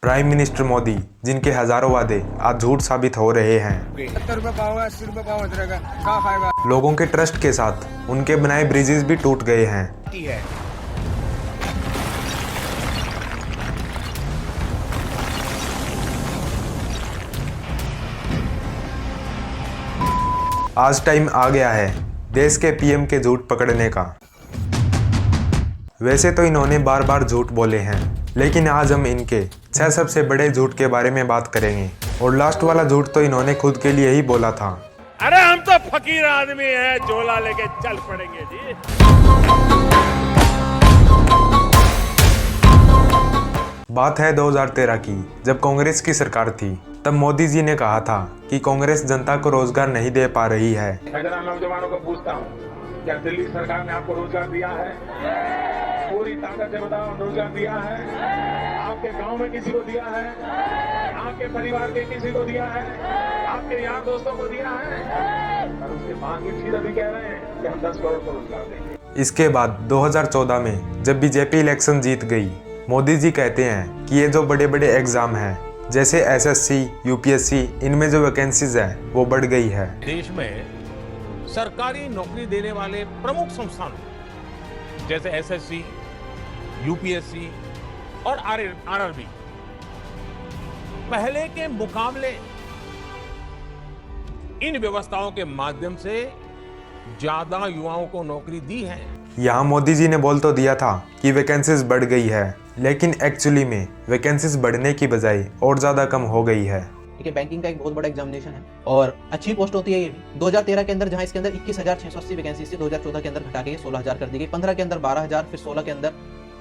Prime minister Modi, जिनके हजारों वादे आज झूठ साबित हो रहे हैं। 70 रुपये पाव है, 80 रुपये पाव रहेगा, क्या खाएगा। लोगों के ट्रस्ट के साथ उनके बनाए ब्रिजेस भी टूट गए हैं। आज टाइम आ गया है देश के पीएम के झूठ पकड़ने का। वैसे तो इन्होंने बार बार झूठ बोले हैं, लेकिन आज हम इनके 6 सबसे बड़े झूठ के बारे में बात करेंगे। और लास्ट वाला झूठ तो इन्होंने खुद के लिए ही बोला था। अरे हम तो फकीर आदमी हैं, झोला लेके चल पड़ेंगे जी। बात है 2013 की, जब कांग्रेस की सरकार थी। तब मोदी जी ने कहा था कि कांग्रेस जनता को रोजगार नहीं दे पा रही है। अगर नौजवानों को पूछता हूँ, क्या दिल्ली सरकार ने आपको रोजगार दिया है? पूरी ताकत से बताओ, रोजगार दिया है? आपके गांव में किसी को दिया है? आपके परिवार के किसी को दिया है? आपके यार दोस्तों को दिया है? और उसके बाद भी फिर अभी कह रहे हैं कि हम 10 करोड़ को रोजगार देंगे। इसके बाद 2014 में जब बीजेपी इलेक्शन जीत गई, मोदी जी कहते हैं कि ये जो बड़े बड़े एग्जाम हैं, जैसे एसएससी, यूपीएससी, इनमें जो वैकेंसीज है वो बढ़ गई है। देश में सरकारी नौकरी देने वाले प्रमुख संस्थानों जैसे एसएससी, यूपीएससी और आरआरबी पहले के मुकाबले इन व्यवस्थाओं के माध्यम से ज्यादा युवाओं को नौकरी दी है। यहाँ मोदी जी ने बोल तो दिया था कि वैकेंसीज बढ़ गई है, लेकिन एक्चुअली में वैकेंसीज बढ़ने की बजाय और ज्यादा कम हो गई है। ठीक है, बैंकिंग का एक बहुत बड़ा एग्जामिनेशन है और अच्छी पोस्ट होती है ये भी। 2013 के अंदर जहां इसके अंदर 21,680 वैकेंसी थी, 2014 के अंदर घटा के 16,000 कर दी गई। 15 के अंदर 12,000, फिर 16 के अंदर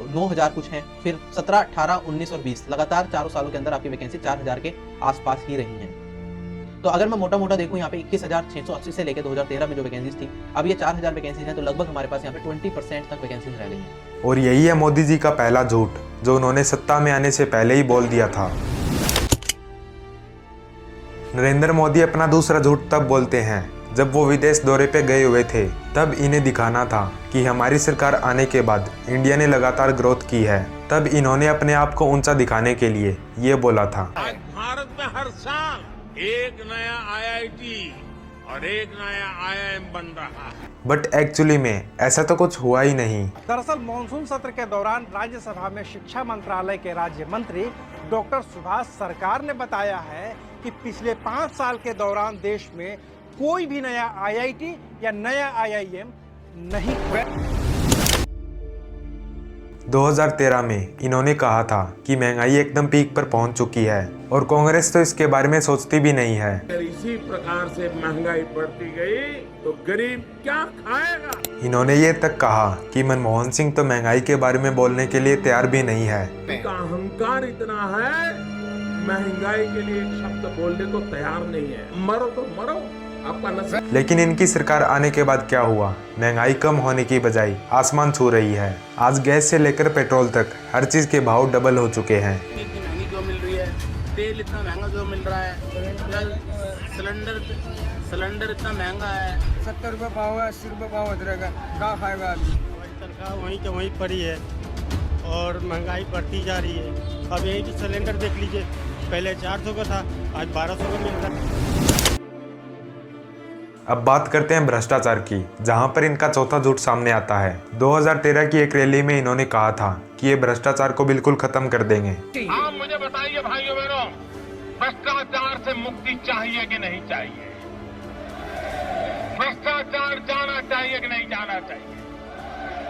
9,000 कुछ है, फिर 17, 18, 19 और 20 लगातार 4 सालों के अंदर आपकी वैकेंसी 4,000 के आसपास ही रही है। तो अगर मैं मोटा मोटा देखूं, यहाँ पे 21,680 से लेकर 2013 में जो वैकेंसीज थी, अब ये 4,000 वैकेंसीज हैं, तो लगभग हमारे पास यहाँ पे 20% तक वैकेंसीज रह गई हैं। और यही है मोदी जी का पहला झूठ, जो उन्होंने सत्ता में आने से पहले ही बोल दिया था। नरेंद्र मोदी अपना दूसरा झूठ तब बोलते हैं जब वो विदेश दौरे पे गए हुए थे। तब इन्हें दिखाना था कि हमारी सरकार आने के बाद इंडिया ने लगातार ग्रोथ की है। तब इन्होंने अपने आप को ऊंचा दिखाने के लिए ये बोला था, आज भारत में हर साल एक नया आईआईटी और एक नया आईआईएम बन रहा है। बट एक्चुअली में ऐसा तो कुछ हुआ ही नहीं। दरअसल मानसून सत्र के दौरान राज्यसभा में शिक्षा मंत्रालय के राज्य मंत्री डॉक्टर सुभाष सरकार ने बताया है कि पिछले 5 साल के दौरान देश में कोई भी नया आईआईटी या नया आईआईएम नहीं खुला। 2013 में इन्होंने कहा था कि महंगाई एकदम पीक पर पहुंच चुकी है और कांग्रेस तो इसके बारे में सोचती भी नहीं है। अगर इसी प्रकार से महंगाई बढ़ती गई तो गरीब क्या खाएगा? इन्होंने ये तक कहा कि मनमोहन सिंह तो महंगाई के बारे में बोलने के लिए तैयार भी नहीं है। उनका अहंकार इतना है, महंगाई के लिए एक शब्द बोलने को तैयार नहीं है। मरो तो मरो, आपका नसीब। लेकिन इनकी सरकार आने के बाद क्या हुआ? महंगाई कम होने की बजाय आसमान छू रही है। आज गैस से लेकर पेट्रोल तक हर चीज के भाव डबल हो चुके हैं। इतनी महंगी जो मिल रही है, तेल इतना महंगा जो मिल रहा है, सिलेंडर इतना महंगा है। 70 रुपये पाव है, 80 रुपये पाव रहेगा, क्या खाएगा आदमी। तनख्वाह वहीं के वहीं पड़ी है और महंगाई बढ़ती जा रही है। अब यही कि सिलेंडर देख लीजिए, पहले 400 का था, आज 1200 का मिल रहा है। अब बात करते हैं भ्रष्टाचार की, जहां पर इनका चौथा झूठ सामने आता है। 2013 की एक रैली में इन्होंने कहा था कि ये भ्रष्टाचार को बिल्कुल खत्म कर देंगे। आप मुझे बताइए भाइयों बहनों, भ्रष्टाचार से मुक्ति चाहिए कि नहीं चाहिए? भ्रष्टाचार जाना चाहिए कि नहीं जाना चाहिए?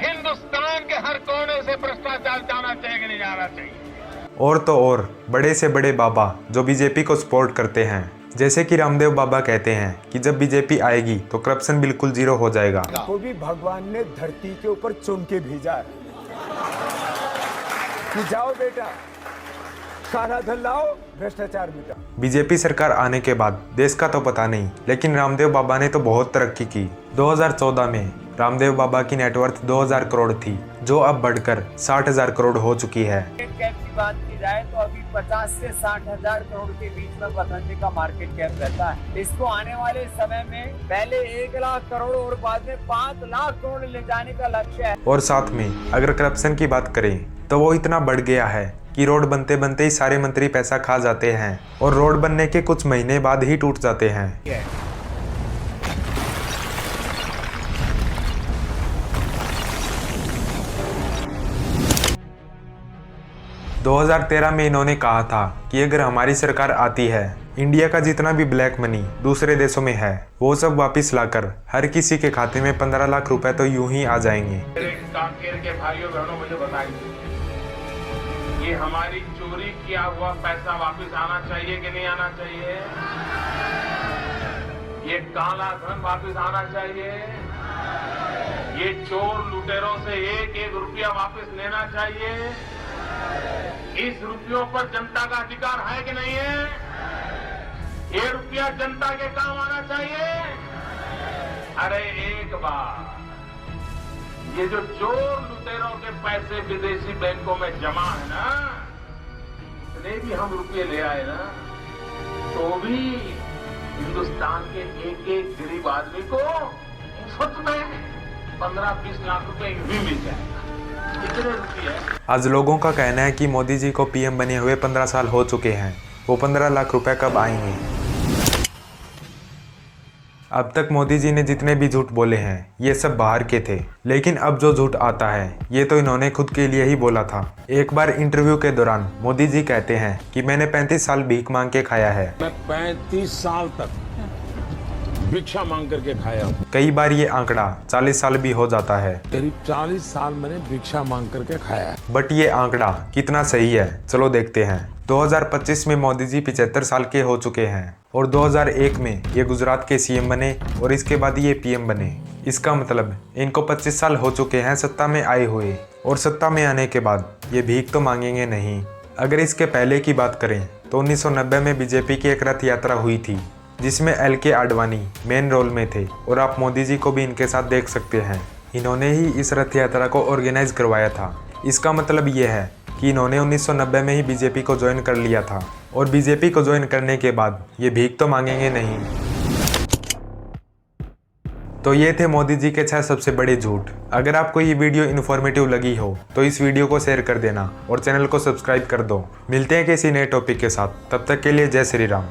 हिंदुस्तान के हर कोने से भ्रष्टाचार जाना चाहिए कि नहीं जाना चाहिए? और तो और बड़े से बड़े बाबा जो बीजेपी को सपोर्ट करते हैं, जैसे कि रामदेव बाबा कहते हैं कि जब बीजेपी आएगी तो करप्शन बिल्कुल जीरो हो जाएगा। को भी भगवान ने धरती के ऊपर चुन के भेजा है कि जाओ बेटा, काला धन लाओ, भ्रष्टाचार मिटा। बीजेपी सरकार आने के बाद देश का तो पता नहीं, लेकिन रामदेव बाबा ने तो बहुत तरक्की की। 2014 में रामदेव बाबा की नेटवर्थ 2,000 करोड़ थी, जो अब बढ़कर 60,000 करोड़ हो चुकी है। कैप की बात की जाए तो अभी 50 से 60,000 करोड़ के बीच में पतंजलि का मार्केट कैप रहता है। इसको आने वाले समय में पहले 1 लाख करोड़ और बाद में 5 लाख करोड़ ले जाने का लक्ष्य है। और साथ में अगर करप्शन की बात करें तो वो इतना बढ़ गया है कि रोड बनते बनते ही सारे मंत्री पैसा खा जाते हैं और रोड बनने के कुछ महीने बाद ही टूट जाते हैं। 2013 में इन्होंने कहा था कि अगर हमारी सरकार आती है, इंडिया का जितना भी ब्लैक मनी दूसरे देशों में है वो सब वापस लाकर हर किसी के खाते में 15 लाख रुपए तो यूं ही आ जाएंगे। कांकेर के भाइयों बहनों मुझे बताइए, ये हमारी चोरी किया हुआ पैसा वापस आना चाहिए कि नहीं आना चाहिए? ये काला धन वापस आना चाहिए? ये चोर लुटेरों से एक एक रुपया वापस लेना चाहिए? इस रुपयों पर जनता का अधिकार है कि नहीं है? ये रुपया जनता के काम आना चाहिए। अरे एक बार ये जो चोर लुटेरों के पैसे विदेशी बैंकों में जमा है ना, इतने भी हम रुपये ले आए ना, तो भी हिंदुस्तान के एक एक गरीब आदमी को मुफ्त में 15-20 लाख रुपए भी मिल जाएगा। इतने रुपये। आज लोगों का कहना है कि मोदी जी को पीएम बने हुए 15 साल हो चुके हैं, वो 15 लाख रुपए कब आएंगे? अब तक मोदी जी ने जितने भी झूठ बोले हैं ये सब बाहर के थे, लेकिन अब जो झूठ आता है ये तो इन्होंने खुद के लिए ही बोला था। एक बार इंटरव्यू के दौरान मोदी जी कहते हैं कि मैंने 35 साल भीख मांग के खाया है। मैं 35 साल तक भिक्षा मांग करके खाया हूँ। कई बार ये आंकड़ा 40 साल भी हो जाता है। करीब 40 साल मैंने भिक्षा मांग करके खाया है। बट ये आंकड़ा कितना सही है, चलो देखते हैं। 2025 में मोदी जी 75 साल के हो चुके हैं और 2001 में ये गुजरात के सीएम बने और इसके बाद ये पीएम बने। इसका मतलब इनको 25 साल हो चुके हैं सत्ता में आए हुए, और सत्ता में आने के बाद ये भीख तो मांगेंगे नहीं। अगर इसके पहले की बात करें तो 1990 में बीजेपी की एक रथ यात्रा हुई थी जिसमें LK आडवाणी मेन रोल में थे, और आप मोदी जी को भी इनके साथ देख सकते हैं। इन्होंने ही इस रथ यात्रा को ऑर्गेनाइज करवाया था। इसका मतलब ये है कि इन्होंने 1990 में ही बीजेपी को ज्वाइन कर लिया था, और बीजेपी को ज्वाइन करने के बाद ये भीख तो मांगेंगे नहीं। तो ये थे मोदी जी के 6 सबसे बड़े झूठ। अगर आपको ये वीडियो इन्फॉर्मेटिव लगी हो तो इस वीडियो को शेयर कर देना और चैनल को सब्सक्राइब कर दो। मिलते हैं किसी नए टॉपिक के साथ, तब तक के लिए जय श्री राम।